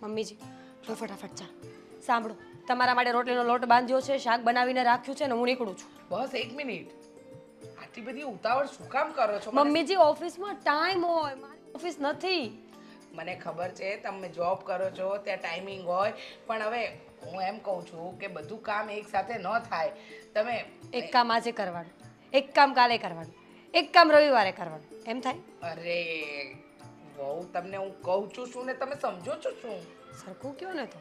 મમ્મીજી જો ફટાફટ ચા સાંભળો તમારા માટે રોટલીનો લોટ બાંધ્યો છે શાક બનાવીને રાખ્યું છે ને હું નીકળું છું બસ 1 મિનિટ. આટલી બધી ઉતાવળ શું કામ કરો છો? મમ્મીજી ઓફિસમાં ટાઈમ હોય મારી ઓફિસ નથી મને ખબર છે તમે જોબ કરો છો ત્યાં ટાઈમિંગ હોય, પણ હવે હું એમ કહું છું કે બધું કામ એક સાથે ન થાય. તમે એક કામ આજે કરવાનું એક કામ કાલે કરવાનું એક કામ રવિવારે કરવાનું એમ થાય અરે બહુ તમને હું કહું છું શું ને તમે સમજો છો શું? સરખું કયો ને તો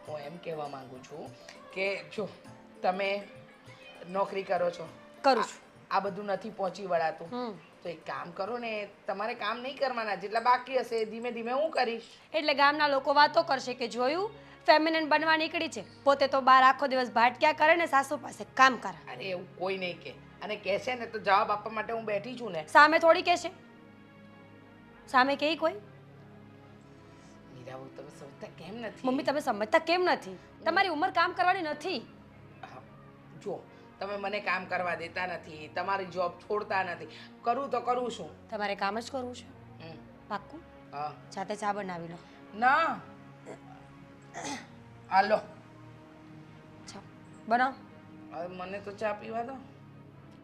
હું એમ કહેવા માંગુ છું કે જો તમે નોકરી કરો છો, કરું છું આ બધું નથી પહોંચી વળાતું, તો એક કામ કરો ને, તમારે કામ નહીં કરવાના, જેટલા બાકી હશે એ ધીમે ધીમે હું કરીશ. એટલે ગામના લોકો વાતો કરશે કે જોયું ફેમિનિન બનવા નીકળી છે, પોતે તો બહાર આખો દિવસ ભાટક્યા કરે ને સાસુ પાસે કામ કરે. અરે એવું કોઈ નહીં કે, અને કહેશે ને તો જવાબ આપવા માટે હું બેઠી છું ને. સામે થોડી કહેશે, સામે કહે કોઈ? મીરાબુ તમે સમજતા કેમ નથી? મમ્મી તમે સમજતા કેમ નથી? તમારી ઉંમર કામ કરવાની નથી. હા, જો તમે મને કામ કરવા દેતા નથી, તમારી જોબ છોડતા નથી, કરું તો કરું શું? તમારે કામ જ કરવું છે પાક્કું? હા. જાતે ચા બનાવી લો. ના હાલો ચા બનાવ. હવે મને તો ચા પીવા દો.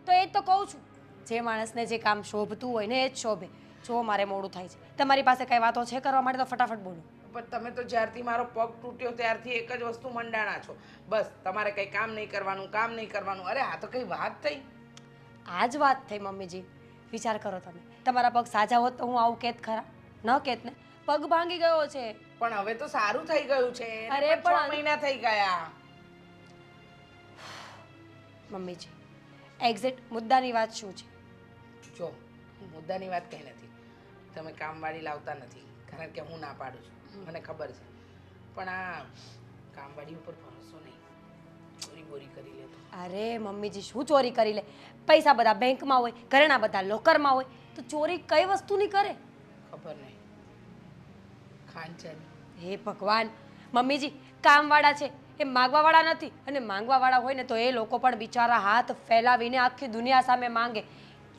તો એ જ તો કહું છું, જે માણસને જે કામ શોભતું હોય ને એ જ શોભે. જો મારે મોડું થાય છે, તમારી પાસે કઈ વાતો છે કરવા માટે તો ફટાફટ બોલો. પણ તમે તો જ્યારથી મારો પગ તૂટ્યો ત્યારથી એક જ વસ્તુ મંડાણા છો, બસ તમારે કંઈ કામ નહીં કરવાનું, કામ નહીં કરવાનું. અરે આ તો કઈ વાત થઈ? આ જ વાત થઈ મમ્મીજી. વિચાર કરો તમે, તમારા પગ સાજા હોત તો હું આવું કેત ખરા? ન કેત ને. પગ ભાંગી ગયો છે. પણ હવે તો સારું થઈ ગયું છે. અરે પણ 6 પણ- મહિના થઈ ગયા. મમ્મીજી એક્ઝેક્ટ મુદ્દાની વાત શું છે? જો મુદ્દાની વાત કઈ નથી, તમે કામવાળી લાવતા નથી કારણ કે હું ના પાડું છું, મને ખબર છે. પણ આ કામવાળી ઉપર ભરોસો નહીં, ચોરી બોરી કરી લે તો. અરે મમ્મીજી શું ચોરી કરી લે? પૈસા બધા બેંકમાં હોય, ઘરેણા બધા લોકરમાં હોય, તો ચોરી કઈ વસ્તુની કરે? ખબર નહીં, ખાનચાની. હે ભગવાન, મમ્મીજી કામવાળા છે એ માંગવાવાળા નથી, અને માંગવાવાળા હોય ને તો એ લોકો પણ બિચારા હાથ ફેલાવીને આખી દુનિયા સામે માંગે.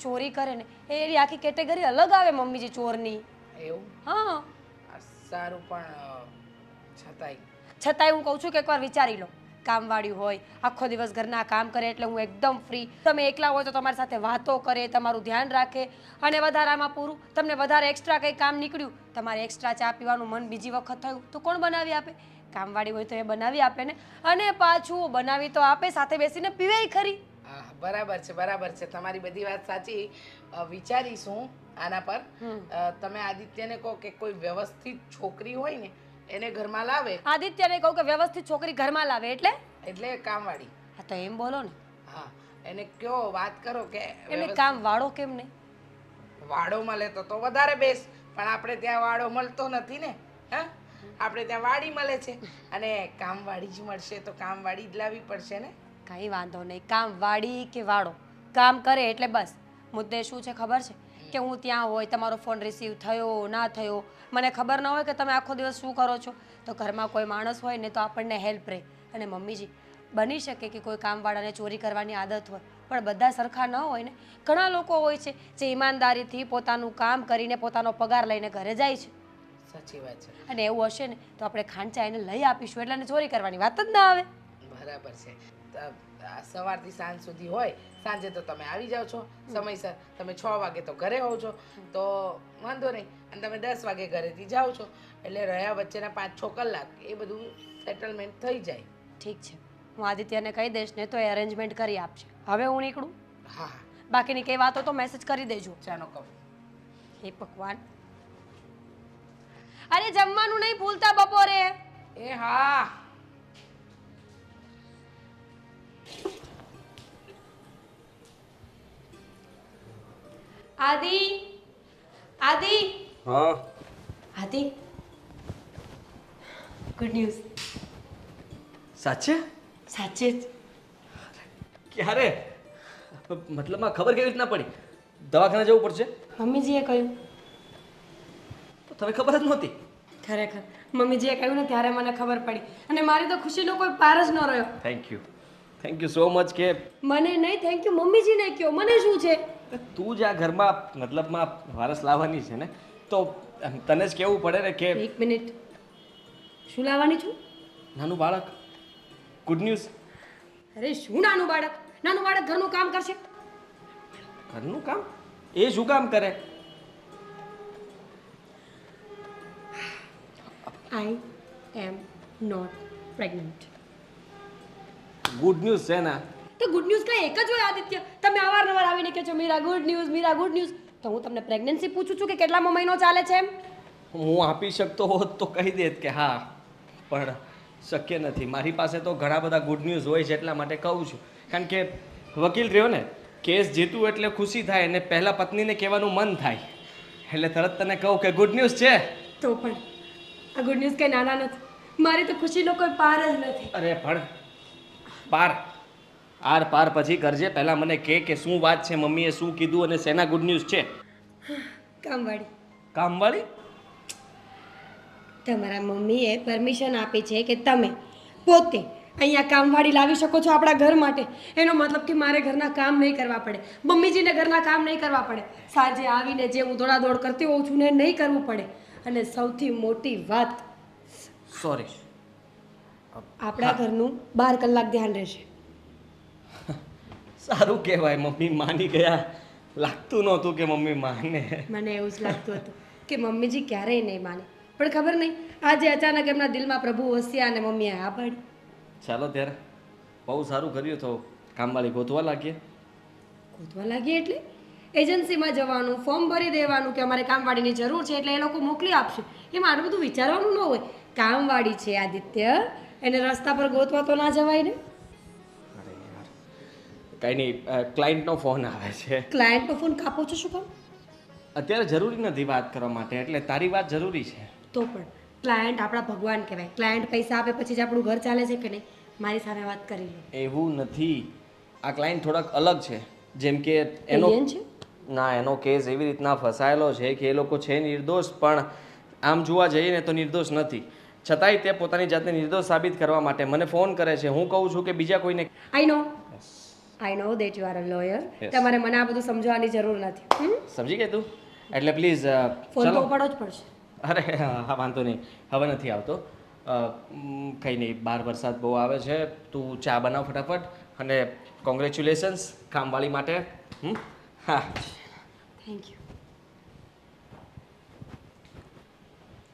ચોરી કરે ને એની આખી કેટેગરી અલગ આવે મમ્મીજી ચોરની. એવું? હા, આ સારું, પણ છતાંય છતાંય હું કહું છું કે એકવાર વિચારી લો. કામવાળી હોય, આખો દિવસ ઘરના કામ કરે એટલે હું એકદમ ફ્રી. તમે એકલા હોય તો તમારી સાથે વાતો કરે, તમારું ધ્યાન રાખે, અને વધારામાં પૂરું તમને વધારે એક્સ્ટ્રા કંઈ કામ નીકળ્યું, તમારે એક્સ્ટ્રા ચા પીવાનું મન બીજી વખત થયું તો કોણ બનાવી આપે? કામવાળી હોય તો એ બનાવી આપે ને, અને પાછું બનાવી તો આપે, સાથે બેસીને પીવેય ખરી. હા બરાબર છે, બરાબર છે, તમારી બધી વાત સાચી. વિચારીશું આના પર. તમે આદિત્યને કહો કે કોઈ વ્યવસ્થિત છોકરી હોય ને એને ઘરમાં લાવે. આદિત્યને કહું કે વ્યવસ્થિત છોકરી ઘરમાં લાવે એટલે કામવાળી. હા તો એમ બોલો ને. હા, એને કયો, વાત કરો કે એમને કામ વાળો કેમ નહીં? વાડો મળે તો વધારે બેસ, પણ આપણે ત્યાં વાડો મળતો નથી ને. હા, આપણે ત્યાં વાડી મળે છે, અને કામવાળી જ મળશે તો કામવાળી જ લાવવી પડશે ને. કંઈ વાંધો નહીં, કામ વાળી કે વાળો કામ કરે એટલે બસ. મુદ્દે શું છે ખબર છે કે હું ત્યાં હોય, તમારો ફોન રિસીવ થયો ના થયો, મને ખબર ન હોય કે તમે આખો દિવસ શું કરો છો, તો ઘરમાં કોઈ માણસ હોય ને તો આપણને હેલ્પ રહે. અને મમ્મીજી બની શકે કે કોઈ કામવાળાને ચોરી કરવાની આદત હોય, પણ બધા સરખા ન હોય ને. ઘણા લોકો હોય છે જે ઈમાનદારીથી પોતાનું કામ કરીને પોતાનો પગાર લઈને ઘરે જાય છે. સાચી વાત છે. અને એવું હશે ને તો આપણે ખાંચા એને લઈ આપીશું એટલે એને ચોરી કરવાની વાત જ ના આવે. બરાબર છે. સવારથી સાંજ સુધી હોય, સાંજે તો તમે આવી જાઓ છો સમયસર, તમે 6 વાગે તો ઘરે હોવ છો, તો વાંધો નહીં. અને તમે 10 વાગે ઘરેથી જાઓ છો, એટલે રહ્યા વચ્ચેના 5-6 કલાક એ બધું સેટલમેન્ટ થઈ જાય. ઠીક છે, હું આદિત્યને કહી દઈશ ને તો એ અરેન્જમેન્ટ કરી આપશે. હવે હું નીકળું. હા હા, બાકીની કઈ વાતો તો મેસેજ કરી દેજો. ચાનો કપ. હે ભગવાન, અરે જમવાનું નહીં ભૂલતા બપોરે. એ હા. આદિ, આદિ, હા આદિ, ગુડ ન્યૂઝ. સાચે? સાચે જ. ક્યારે? મતલબમાં ખબર કેવી રીતના પડી? દવાખાને જવું પડશે? મમ્મીજીએ કહ્યું. તો તને ખબર જ નહોતી? ખરેખર મમ્મીજીએ કહ્યું ને ત્યારે મને ખબર પડી, અને મારી તો ખુશીનો કોઈ પાર જ ન રહ્યો. Thank you so much. કે મને નહીં થેન્ક યુ, મમ્મીજીને કહો. મને શું છે? તું જ આ ઘરમાં મતલબમાં વારસ લાવવાની છે ને, તો તને જ કહેવું પડે ને કે. એક મિનિટ, શું લાવવાની છું? નાનું બાળક. Good news. અરે શું નાનું બાળક? નાનું બાળક ઘરનું કામ કરશે? ઘરનું કામ એ શું કામ કરે? I am not pregnant. Good news છે ને? તો ગુડ ન્યૂઝ કઈ એક જ હોય આદિત્ય? તમે અવારનવાર આવીને કહો છો Meera good news, Meera good news. તો હું તમને પ્રેગ્નન્સી પૂછું છું કે કેટલામો મહિનો ચાલે છે એમ? હું આપી શકતો હોત તો કહી દેત કે હા, પણ શક્ય નથી. મારી પાસે તો ઘણા બધા ગુડ ન્યૂઝ હોય છે, એટલા માટે કહું છું. કારણ કે વકીલ રહ્યો ને, કેસ જીતું એટલે ખુશી થાય અને પહેલા પત્નીને કહેવાનું મન થાય, એટલે તરત તને કહું કે ગુડ ન્યૂઝ છે. તો પણ આ ગુડ ન્યૂઝ કઈ નાના નથી. મારી તો ખુશીનો કોઈ પાર જ નથી. અરે પણ પાર આર પાર પછી કરજે. પહેલાં મને કહે કે શું વાત છે, મમ્મીએ શું કીધું અને શેના ગુડ ન્યૂઝ છે? કામવાળી. કામવાળી? તમારા મમ્મીએ પરમિશન આપી છે કે તમે પોતે અહીંયા કામવાળી લાવી શકો છો આપણા ઘર માટે. એનો મતલબ કે મારે ઘરના કામ નહીં કરવા પડે, મમ્મીજીને ઘરના કામ નહીં કરવા પડે, સાંજે આવીને જે હું દોડાદોડ કરતી હોઉં છું ને નહીં કરવું પડે. અને સૌથી મોટી વાત, સોરી, આપણા ઘરનું 12 કલાક ધ્યાન રહેશે. સારું કહેવાય, મમ્મી માની ગયા. લાગતું નહોતું કે મમ્મી માને. મને એવું જ લાગતું હતું કે મમ્મીજી ક્યારેય નહીં માને, પણ ખબર નહીં આજે અચાનક એમના દિલમાં પ્રભુ વસ્યા અને મમ્મીએ હા પાડી. ચાલો ત્યારે, બહુ સારું કર્યું. તો કામવાળી ગોતવા લાગીએ. ગોતવા લાગીએ એટલે એજન્સીમાં જવાનું, ફોર્મ ભરી દેવાનું કે અમારે કામવાળીની જરૂર છે એટલે એ લોકો મોકલી આપશે. એમાં આટલું બધું વિચારવાનું ન હોય. કામવાળી છે આદિત્ય, એને રસ્તા પર ગોતવા તો ના જવાય ને. અરે યાર, કાંઈ નહીં, ક્લાયન્ટનો ફોન આવે છે. ક્લાયન્ટનો ફોન કાપો છો શું કામ? અત્યારે જરૂરી નથી વાત કરવા માટે, એટલે તારી વાત જરૂરી છે. તો પણ ક્લાયન્ટ આપણા ભગવાન કહેવાય. ક્લાયન્ટ પૈસા આપે પછી જ આપણું ઘર ચાલે છે કે નહીં? મારી સામે વાત કરી લો. એવું નથી, આ ક્લાયન્ટ થોડાક અલગ છે. જેમ કે એનો એલિયન છે? ના, એનો કેસ એવી રીતના ફસાયેલો છે કે એ લોકો છે નિર્દોષ, પણ આમ જોવા જઈએ ને તો નિર્દોષ નથી. છતાંય તે પોતાની જાતને નિર્દોષ સાબિત કરવા માટે મને ફોન કરે છે. હું કહું છું કે બીજા કોઈને. I know that you are a lawyer. તમારે મને આ બધું સમજવાની જરૂર નથી. સમજી ગઈ તું? એટલે પ્લીઝ ફોન તો ઉપાડવો જ પડશે. અરે હા, વાંધો નહીં, હવે નથી આવતો. કંઈ નહીં, બહાર વરસાદ બહુ આવે છે. તું ચા બનાવ ફટાફટ. અને કોંગ્રેચ્યુલેશન્સ કામવાળી માટે. હા, થેન્ક યુ.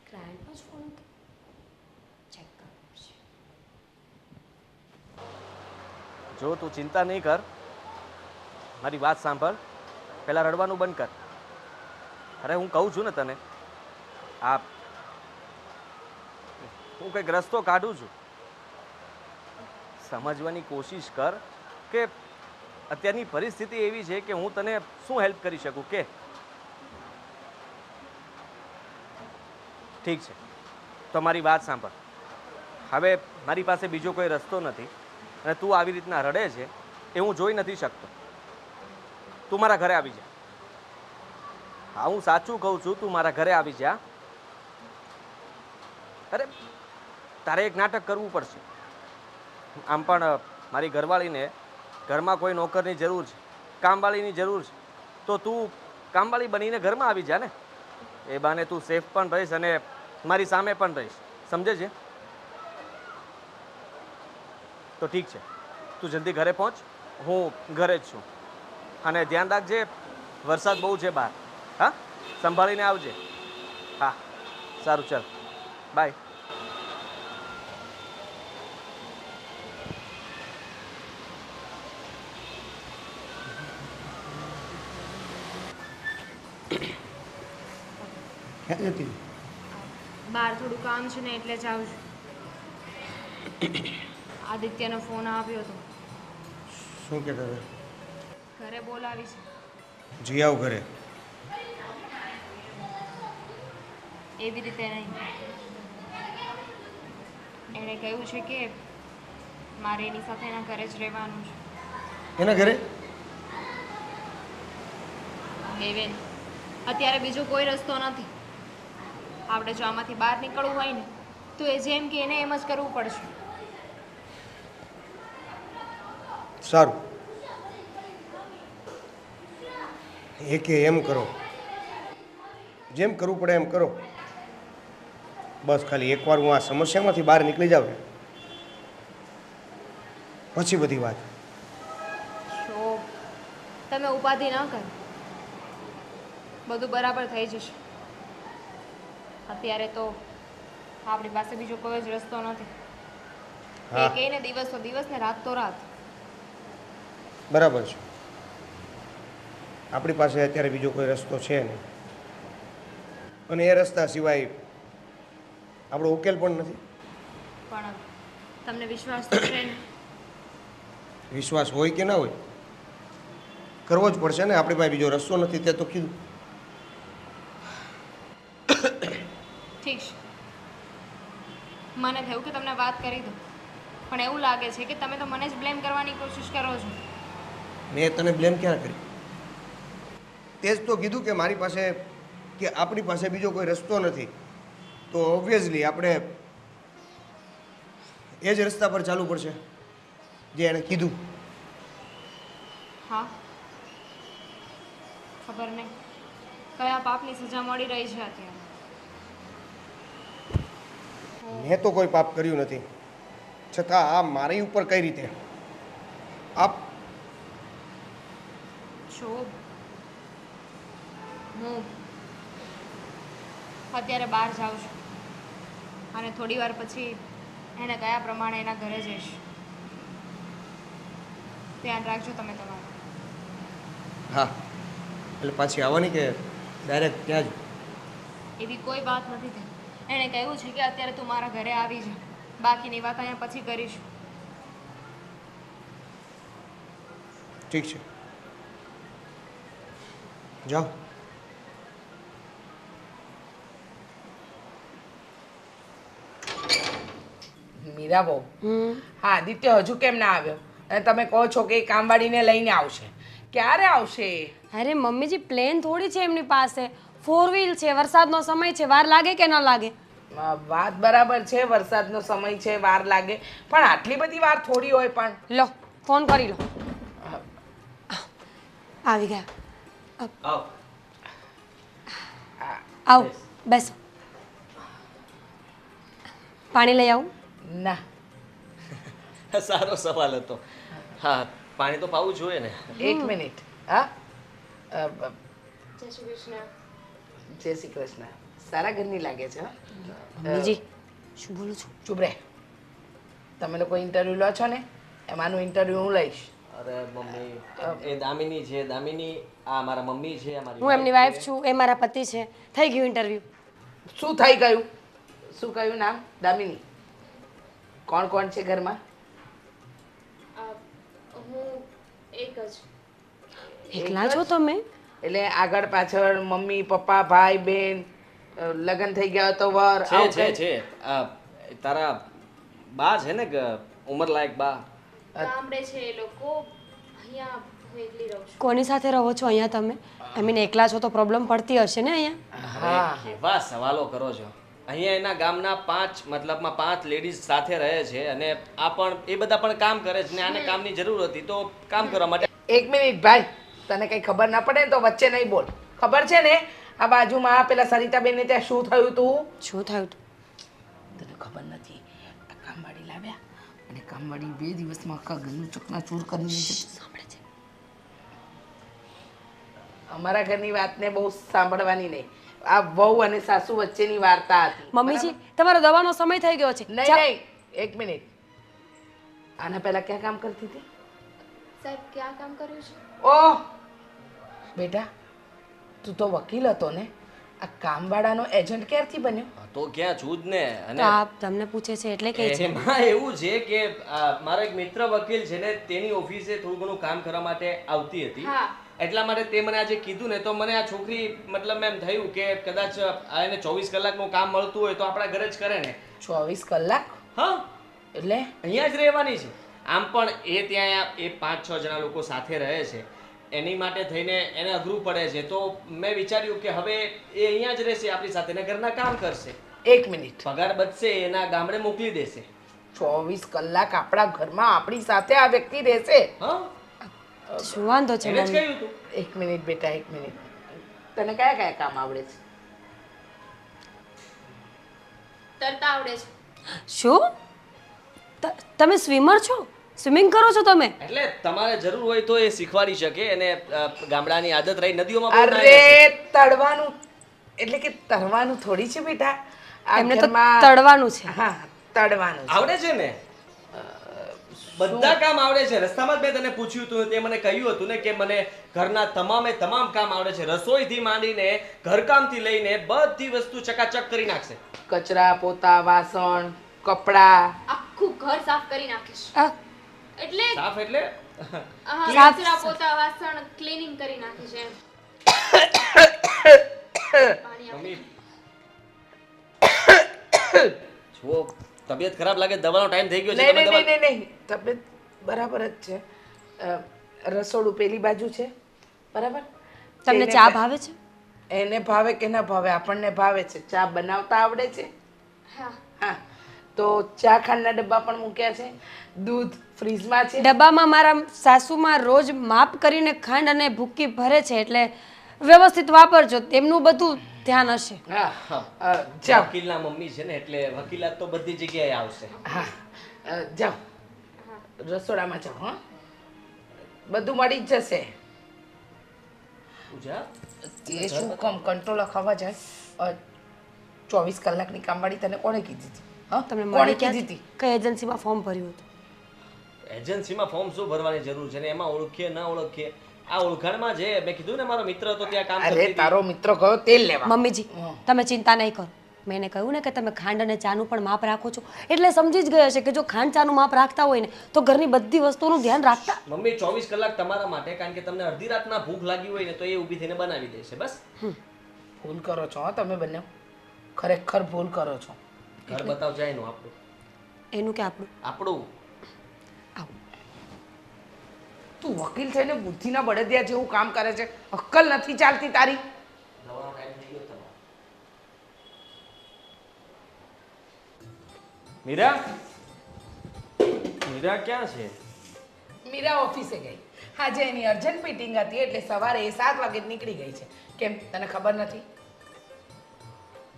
ક્લાયન્ટનો જ ફોન ચેક કરવો છે. જો તું ચિંતા નહીં કર, મારી વાત સાંભળ. પહેલાં રડવાનું બંધ કર. અરે હું કહું છું ને તને, આ હું કંઈક રસ્તો કાઢું છું. સમજવાની કોશિશ કર કે અત્યારની પરિસ્થિતિ એવી છે કે હું તને શું હેલ્પ કરી શકું કે. ઠીક છે, તો મારી વાત સાંભળ. હવે મારી પાસે બીજો કોઈ રસ્તો નથી અને તું આવી રીતના રડે છે એ હું જોઈ નથી શકતો. તું મારા ઘરે આવી જા. હા, હું સાચું કહું છું, તું મારા ઘરે આવી જા. અરે તારે એક નાટક કરવું પડશે. આમ પણ મારી ઘરવાળીને ઘરમાં કોઈ નોકરની જરૂર છે, કામવાળીની જરૂર છે. તો તું કામવાળી બનીને ઘરમાં આવી જા ને. એ બાને તું સેફ પણ રહીશ અને મારી સામે પણ રહીશ. સમજે છે? તો ઠીક છે, તું જલ્દી ઘરે પહોંચ. હું ઘરે જ છું. અને ધ્યાન રાખજે, વરસાદ બહુ છે બહાર. હા, સંભાળીને આવજે. હા, સારું, ચાલ, બાય. ક્યાં જતી? બહાર થોડું કામ છે ને એટલે જ આવું છું. આદિત્યનો ફોન આવ્યો હતો. શું કહેતા હતા? ઘરે બોલાવી છે. જી આવ ઘરે. એવી રીતે નહીં. એણે કહ્યું છે કે મારે એની સાથે એના ઘરે જ રહેવાનું છે. એના ઘરે? બેન, અત્યારે બીજો કોઈ રસ્તો નથી. આપણે જો આમાંથી બહાર નીકળવું હોય ને તો એ જેમ કે એને એમ જ કરવું પડશે. સારું, એ કે એમ કરો, જેમ કરવું પડે એમ કરો. બસ ખાલી એકવાર હું આ સમસ્યામાંથી બહાર નીકળી જાઉં ને પછી બધી વાત. શોભ, તમે ઉપાધિ ન કરો. બધું બરાબર થઈ જશે. અત્યારે તો આપણી પાસે બીજો કોઈ જ રસ્તો નથી. હા. એ કહીને દિવસ તો દિવસ ને રાત તો રાત. બરાબર છે. આપણી પાસે અત્યારે બીજો કોઈ રસ્તો છે નહીં અને એ રસ્તા સિવાય આપણો ઉકેલ પણ નથી. પણ તમને વિશ્વાસ તો છે ને? વિશ્વાસ હોય કે ના હોય કરવો જ પડશે ને. આપણી પાસે બીજો રસ્તો નથી તે તો કીધું. ઠીક છે. મને થયું કે તમને વાત કરી દઉં, પણ એવું લાગે છે કે તમે તો મને જ બ્લેમ કરવાની કોશિશ કરો છો. મેં તને બ્લેમ ક્યાં કરી? તે જ તો કીધું કે મારી પાસે કે આપણી પાસે બીજો કોઈ રસ્તો નથી, તો ઓબ્વિયસલી આપણે એ જ રસ્તા પર ચાલવું પડશે જે એણે કીધું. હા, ખબર નહીં કયા પાપની સજા મળી રહી છે અત્યારે. મેં તો કોઈ પાપ કર્યું નથી, છતાં આ મારી ઉપર કઈ રીતે આપ? શોભ, હું અત્યારે બહાર જાઉં છું અને થોડી વાર પછી એને કયા પ્રમાણે એના ઘરે જઈશ. ધ્યાન રાખજો તમે તમારું. હા, એટલે પાછી આવવાની કે ડાયરેક્ટ ત્યાં જ? એવી કોઈ વાત નથી થઈ. એણે કહ્યું છે કે અત્યારે તું મારા ઘરે આવી જા, બાકીની વાત અહીંયા પછી કરીશું. ઠીક છે, જાઓ. મીરા બહુ. હમ હા, આદિત્ય હજુ કેમ ના આવ્યો? અને તમે કહો છો કે એ કામવાળીને લઈને આવશે. ક્યારે આવશે? અરે મમ્મીજી, પ્લેન થોડી છે એમની પાસે, 4 વ્હીલ છે, વરસાદનો સમય છે, વાર લાગે કે ન લાગે? વાત બરાબર છે, વરસાદનો સમય છે, વાર લાગે, પણ આટલી બધી વાર થોડી હોય. પણ લો, ફોન કરી લો. આવી ગયા. આવ. આવો, બેસો. પાણી લઈ આવું? ના, સારો સવાલ હતો. હા, પાણી તો પાવું જોઈએ ને. એક મિનિટ. હા, જય શ્રી કૃષ્ણ. જય શ્રી કૃષ્ણ. સારા ઘરની લાગે છે. હા? મમ્મીજી, શું બોલું છું? ચૂપ રહે. તમે લોકો ઇન્ટરવ્યૂ લો છો ને, એમાંનું ઇન્ટરવ્યૂ હું લઈશ. અરે મમ્મી, એ દામિની છે. દામિની આ મારા મમ્મી છે. અમારી હું એમની વાઈફ છું, એ મારા પતિ છે. થઈ ગયું ઇન્ટરવ્યૂ. શું થઈ ગયું? શું કહ્યું નામ? દામિની. કોણ કોણ છે ઘરમાં? હું એક જ. એકલા છો તમે? એટલે આગળ પાછળ મમ્મી પપ્પા ભાઈ બહેન લગ્ન થઈ ગયા તો વર છે આવું છે કંઈ? છે તારા બા છે ને ઉંમરલાયક બા. ગામડે છે એ લોકો. અહીંયા હું એકલી રહું છું. કોની સાથે રહો છો અહીંયા તમે? આઈ મીન એકલા છો તો પ્રોબ્લેમ પડતી હશે ને અહીંયા? હા. કેવા સવાલો કરો છો? અહીંયા એના ગામના 5 લેડીઝ સાથે રહે છે અને આ પણ એ બધા પણ કામ કરે છે ને આને કામની જરૂર હતી તો કામ કરવા માટે. એક મિનિટ ભાઈ, તને કઈ ખબર ના પડે ને તો વચ્ચે નહીં બોલ. ખબર છે ને આ બાજુમાં પેલા સરિતાબેનને ત્યાં શું થયું તું? શું થયું તું? તને ખબર નથી. આ કામવાળી લાવ્યા અને કામવાળી 2 દિવસમાં આખા ઘરનું ચકનાચૂર કરી દીધું. સાંભળે છે. અમારા ઘરની વાતને બહુ સાંભળવાની નહીં. આ વહુ અને સાસુ વચ્ચેની વાર્તા હતી. મમ્મીજી, તમારો દવાનો સમય થઈ ગયો છે. નહીં નહીં, એક મિનિટ. આના પહેલા ક્યાં કામ કરતી હતી? સાહેબ, ક્યાં કામ કર્યું છે? ઓહ બેટા, તું તો વકીલ હતો ને, આ કામવાળાનો એજન્ટ ક્યારથી બન્યો? તો ક્યાં છું જ ને. તો અને આપ તમને પૂછે છે એટલે કે છે. એમાં એવું છે કે મારો એક મિત્ર વકીલ છે ને તેની ઓફિસે થોડું ઘણું કામ કરવા માટે આવતી હતી. હા. એટલા માટે તે મને આજે કીધું ને તો મને આ છોકરી મતલબ એમ થયું કે કદાચ આ એને 24 કલાકનું કામ મળતું હોય તો આપણા ઘરે જ કરે ને. 24 કલાક? હા, એટલે અહીંયા જ રહેવાની છે. આમ પણ એ ત્યાં એ 5-6 જણા લોકો સાથે રહે છે એની માટે થઈને એને અઘરું પડે છે તો મેં વિચાર્યું કે હવે એ અહીંયા જ રહેશે આપણી સાથે ને ઘરના કામ કરશે. એક મિનિટ. પગાર બચશે એના ગામડે મોકલી દેશે. 24 કલાક આપણા ઘરમાં આપણી સાથે આ વ્યક્તિ રહેશે? હા, શું વાંધો છે એને જ મમ્મી? કહ્યું તું. એક મિનિટ બેટા, એક મિનિટ. તને કયા કયા કામ આવડે છે? તરતા આવડે છે. શું તમે સ્વિમર છો? સ્વિમિંગ કરો છો તમે? એટલે તમારે જરૂર હોય તો એ શીખવાડી શકે અને ગામડાની આદત રહી નદીઓમાં બહુ નાહે છે. અરે તળવાનું એટલે કે તરવાનું થોડી છે બેટા. આ એમને તો ઘરમાં- તળવાનું છે. હા તળવાનું છે. આવડે છે ને બધા કામ આવડે છે. રસ્તામાં જ મેં તને પૂછ્યું હતું, તે મને કહ્યું હતું ને કે મને ઘરના તમામે તમામ કામ આવડે છે. રસોઈથી માંડીને ઘરકામથી લઈને બધી વસ્તુ ચકાચક કરી નાખશે. કચરા પોતા વાસણ કપડાં આખું ઘર સાફ કરી નાખીશ. આ, એટલે સાફ એટલે હા, કચરા પોતા વાસણ ક્લીનિંગ કરી નાખીશ એમ. પાણી આપો. મમ્મી જો તબિયત ખરાબ લાગે દવાનો ટાઈમ થઈ ગયો છે. નહીં તમે નહીં દવા નહીં નહીં તબિયત બરાબર જ છે. રસોડું પેલી બાજુ છે બરાબર. તમને એને ચા પ- ભાવે છે? એને ભાવે કે ના ભાવે આપણને ભાવે છે. ચા બનાવતા આવડે છે. હા. હા તો ચા ખાંડના ડબ્બા પણ મૂક્યા છે. દૂધ ફ્રીજમાં છે. ડબ્બામાં મારા સાસુમાં રોજ માપ કરીને ખાંડ અને ભૂકી ભરે છે, એટલે વ્યવસ્થિત વાપરજો, તેમનું બધું ધ્યાન હશે. હા જાઓ. વકીલના મમ્મી છે ને એટલે વકીલાત તો બધી જગ્યાએ આવશે. હા જાઓ રસોડામાં જાઓ. હા બધું મળી જ જશે. પૂજા તે શું કામ કંટ્રોલ ખાવા જાય? 24 કલાકની કામવાળી તને કોણે કીધી હતી? હા તમને કોણે મળી કીધી ક્યાંથી? હતી? કઈ એજન્સીમાં ફોર્મ ભર્યું હતું? એજન્સીમાં ફોર્મ શું ભરવાની જરૂર છે ને એમાં ઓળખીએ ના ઓળખીએ આ ઓળખાણમાં છે. મેં કીધું ને મારો મિત્ર તો ત્યાં કામ અરે કરતી હતી. તારો મિત્ર ગયો તેલ લેવા. મમ્મીજી તમે ચિંતા નહીં કરો. મેં એને કહ્યું ને કે તમે ખાંડ અને ચાનું પણ માપ રાખો છો, એટલે સમજી જ ગયા છે કે જો ખાંડ ચાનું માપ રાખતા હોય ને તો ઘરની બધી વસ્તુઓનું ધ્યાન રાખતા. મમ્મી 24 કલાક તમારા માટે, કારણ કે તમને અડધી રાતના ભૂખ લાગી હોય ને તો એ ઊભી થઈને બનાવી દેશે. બસ ભૂલ કરો છો હો તમે બંને. ખરેખર ભૂલ કરો છો. ઘર બતાવ જાય નું આપણું એનું કે આપણું? આપણું આવું તું વકીલ થઈને બુદ્ધિના બળદિયા જેવું કામ કરે છે. અક્કલ નથી ચાલતી તારી. દવાનો ટાઈમ થઈ ગયો તમારો. મીરા મીરા ક્યાં છે? મીરા ઓફિસે ગઈ. આજે એની અર્જન્ટ મીટિંગ હતી એટલે સવારે 7 વાગે જ નીકળી ગઈ છે. કેમ તને ખબર નથી?